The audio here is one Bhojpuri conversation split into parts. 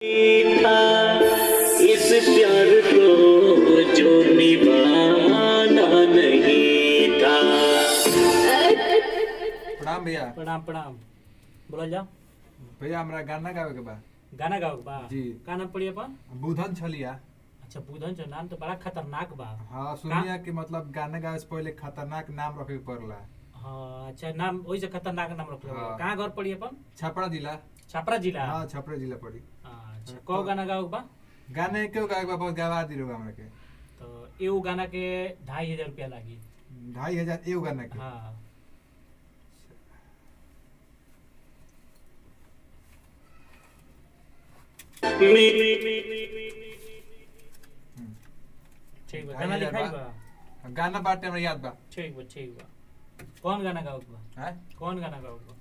था इस प्यार को जो निभाना नहीं था। प्रणाम भैया। प्रणाम प्रणाम। बोला जाओ भैया हमरा गाना गावे के बा। गाना गाओ बा जी। का नाम पड़ी अपन? बुधन छलिया। अच्छा बुधन जो नाम तो बड़ा खतरनाक बा। हाँ सुनिया कि मतलब गाना गावे से पहले खतरनाक नाम रखे के पड़ला। हाँ अच्छा नाम वही से खतरनाक नाम रखले बा। हाँ। कहाँ घर पड़ी अपन? छपरा जिला। छपरा जिला। हाँ छपरा जिला पड़ी। अच्छा कौ गाना गाओ बा? गाने क्यों गावे बा बहुत गवा दी हमरा के। तो एगो गाना के 2500 रुपया लागी। 2500 एगो गाना के। हाँ ठीक बा गाना लिखाई बा। गाना बाटे हमरा याद बा। ठीक बा। कौन गाना गाओ बा? हैं? कौन गाना गाओ बा?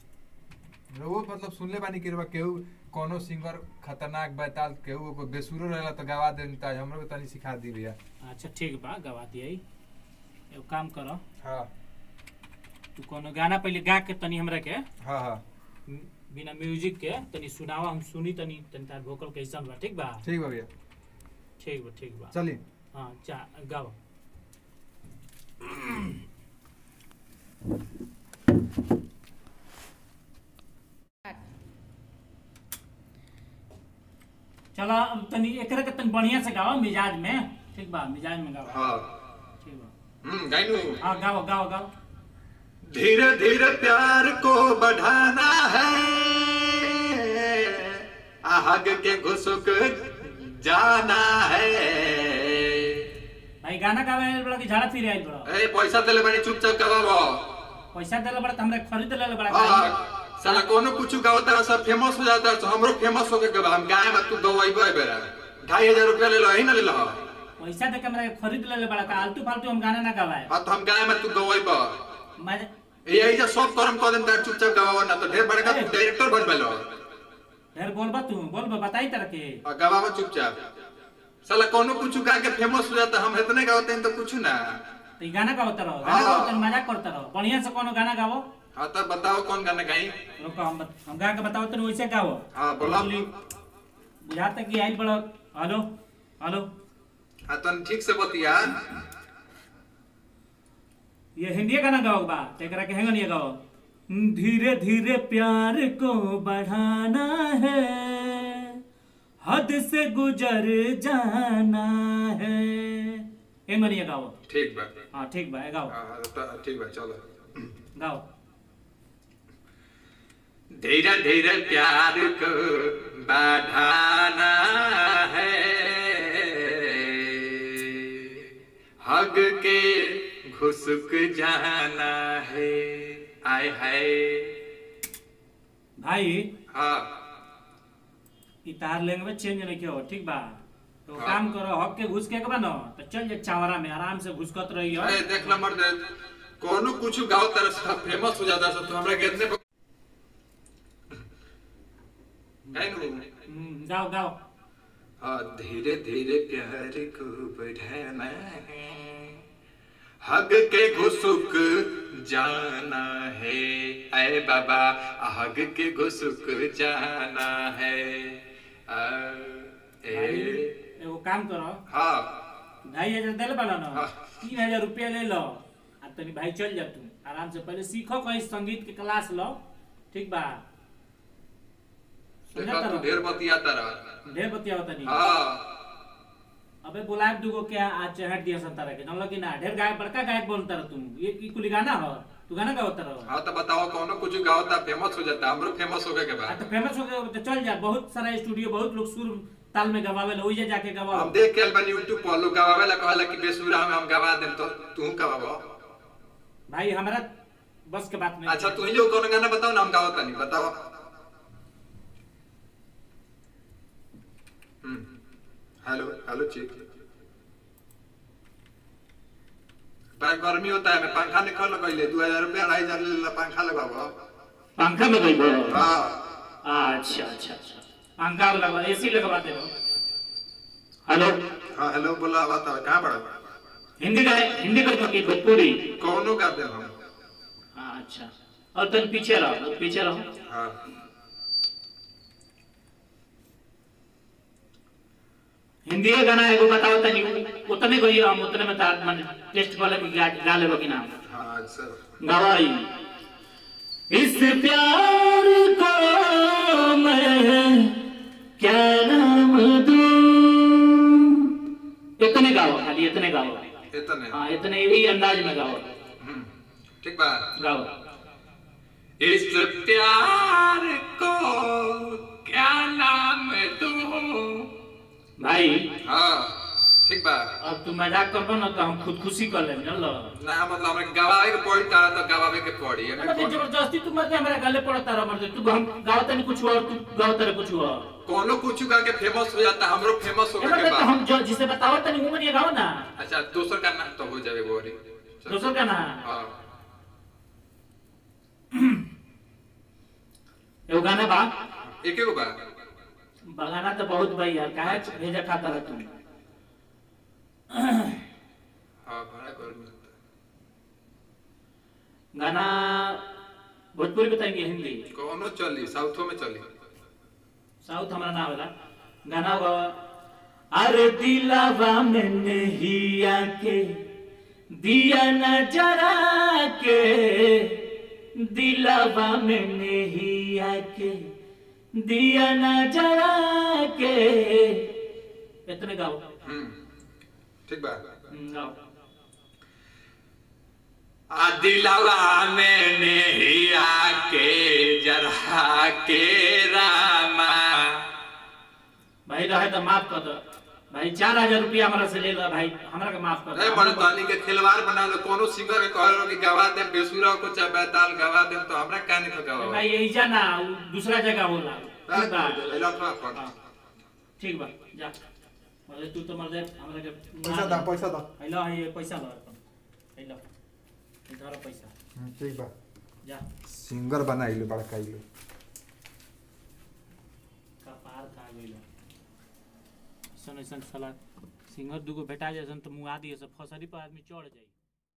वो मतलब सुनले बानी कि बा केहू कोनो सिंगर खतरनाक बैताल केहू को बेसुरो रहला तो गवा देता हमरो के तनी सिखा दी भैया। अच्छा ठीक बा गवा दिए। एगो काम करो हाँ तू कोनो गाना पहले गा के तनी हमरा के हाँ हाँ बिना म्यूजिक के तनी सुनावा हम सुनी तनी तार वोकल कैसन बा। ठीक बा? ठीक बा भैया। ठीक बा चली। हाँ चा गाओ। चलो अब तनी एकरे के तनी बढ़िया से गाओ मिजाज में। ठीक बा मिजाज में गाओ। हाँ ठीक बा गाइनु। हाँ गाओ। धीरे धीरे प्यार को बढ़ाना है, आग के घुसुक जाना है। भाई गाना गावे आइल बड़ा कि झाड़ा फिर आइल बड़ा? ए पैसा देले बानी चुपचाप गवाबो। पैसा देले बड़ा त हमरा खरीद लेले बड़ा। हां साला कोनो कुछ गावता रहा सब फेमस हो जाता है हमरो फेमस हो के गवा हम गाय में तू गवाइबो ए बेरा 2500 रुपया ले लो ही ना ले लो। पैसा दे के हमरा खरीद लेले बड़ा का आलतू फालतू हम गाना ना गावाए। हां तो हम गाय में तू गवाइबो मैं यही जो सब कर्म कर देन तार चुपचाप गवाओ ना तो ढेर बड़का डायरेक्टर बन बेलो। ढेर बोलबा तू बोलबा बताई तरह के गवाबो चुपचाप साला कोनो कुछ गा के फेमस हो जाता हम इतने गावते हैं तो कुछ ना। तो गाना गावत रहो गाना गावत रहो मजाक करत रहो बढ़िया से कोनो गाना गाओ। हां तो बताओ कौन गाना गाई। रुको हम गा के बताओ तनी वैसे गाओ। हां बोला बुझाता कि आइल बड़ा। हेलो हेलो हां तो ठीक से बतिया। ये हिंदी गाना गाओ बा तेकरा के हेंगन ये गाओ। धीरे धीरे प्यार को बढ़ाना है, हद से गुजर जाना है। हेंगन ये गाओ। ठीक बा। हां ठीक बा गाओ। हां तो ठीक बा चलो गाओ। धीरे धीरे प्यार को बढ़ाना है, हग के घुसुक जाना है। आय हाय भाई हाँ ई तार लैंग्वेज चेंज नहीं किया ठीक बा तो हाँ। काम करो हक के घुस के बा न तो चल जा चावरा में आराम से घुसकत रही हो। अरे देख ला मर्द कोनो कुछ गाओ तरह से फेमस हो जाता है तो हमरा कितने गाओ गाओ। हाँ धीरे धीरे प्यार को बढ़ाना है, हग के घुसुक जाना है। अरे बाबा हग के घुसुक जाना है। एगो काम करो हाँ 2500 देले बाला न हाँ। 3000 रुपया ले लो आ तनी भाई चल जा तू आराम से पहले सीखो कहीं संगीत के क्लास लो। ठीक बा? देखा तू ढेर बतियाता रहा। ढेर बतिया होता नहीं। हाँ अबे बुलाए दुगो क्या आज चहट दिया संता रखे जानलो कि ना ढेर गायक बड़का गायक बोलता रह तुम ये कुली गाना हो तू गाना गावता रहो। हाँ तो बताओ कोनो कुछ गाओता फेमस हो जाता हमरो फेमस हो गए के बाद तो फेमस हो गए तो चल जा बहुत सारा स्टूडियो बहुत लोग सुर ताल में गवावे लो ओइजे जाके गवाओ। हम देख के बनी YouTube पर लोग गवावे ला कहला कि बेसुरा में हम गवा देम तो तू गवाबो। भाई हमरा बस के बात नहीं। अच्छा तू ही जो कोनो गाना बताओ ना हम गावता नहीं बताओ। हेलो हेलो चेक भाई गर्मी होता है मैं पंखा निकल लगइले 2000 रुपया 2500 ले पंखा लगाबो। पंखा में गई बो। हां अच्छा पंखा लगा एसी लगवा दे। हेलो हां हेलो बोला बता कहां पड़ा? हिंदी का की भोजपुरी कोनो गा दे हम। अच्छा और तुम पीछे रहो हां हिंदी का गाना एगो बताओ तनी उतने कोई हम उतने में तार माने टेस्ट वाला की गा लेबो कि ना हां सर गवाई इस प्यार को मैं क्या नाम दूं इतने गाओ खाली इतने गाओ इतने हां इतने ही अंदाज में गाओ ठीक बा गाओ इस प्यार को क्या नाम दूं भाई हां ठीक बा अब तू मजाक करबो ना तो हम खुद खुशी कर लेब चल ना मतलब हमरे गवावे के पॉइंट आ तो गवावे के पड़ी है मतलब जबरदस्ती तू मत हमरा गाले पड़ता रह मत तू हम गाओ तनी कुछ और तू गाओ तेरे कुछ और कोनो कुछ गा के फेमस हो जाता हमरो फेमस हो के तो हम जो जिसे बताओ तनी वो ये गाओ ना अच्छा दूसरा का नाम तो हो जावे गोरी दूसरा का ना हां एगो गाना बा एक एक बा गाना तो बहुत भाई यार काहे भेजा खाता रह तू हां बड़ा गर्मी होता गाना भोजपुरी बताएंगे हिंदी कोनो चली साउथो में चली साउथ हमारा ना होला गाना बा अरे दिलावा में नहीं आके दिया न जरा के दिलावा में नहीं आके दिया न जरा के इतने गाओ ठीक बा गाओ आ दिलवा में नहीं आके जरा के रामा भाई रहे तो माफ कर दो भाई 4000 रुपया हमरा से ले लो भाई हमरा के माफ कर ए दो बड़े ताली के खिलवाड़ बना लो कोनो सिंगर के कहलो कि गवा दे बेसुरा को चाहे बेताल गवा दे तो हमरा काहे नहीं गवा भाई यही जाना दूसरा जगह होला ठीक बा ठीक बा जा अरे तू तो मर दे हमरा के पैसा दा हेलो ये पैसा लो हेलो इधर पैसा ठीक बा जा सिंगर बनाइले बड़काइले कपार खा गइल सन साला सिंगर दुगो भेटा जासन तो मुआ दिए से फसरी पर आदमी चढ़ जाई।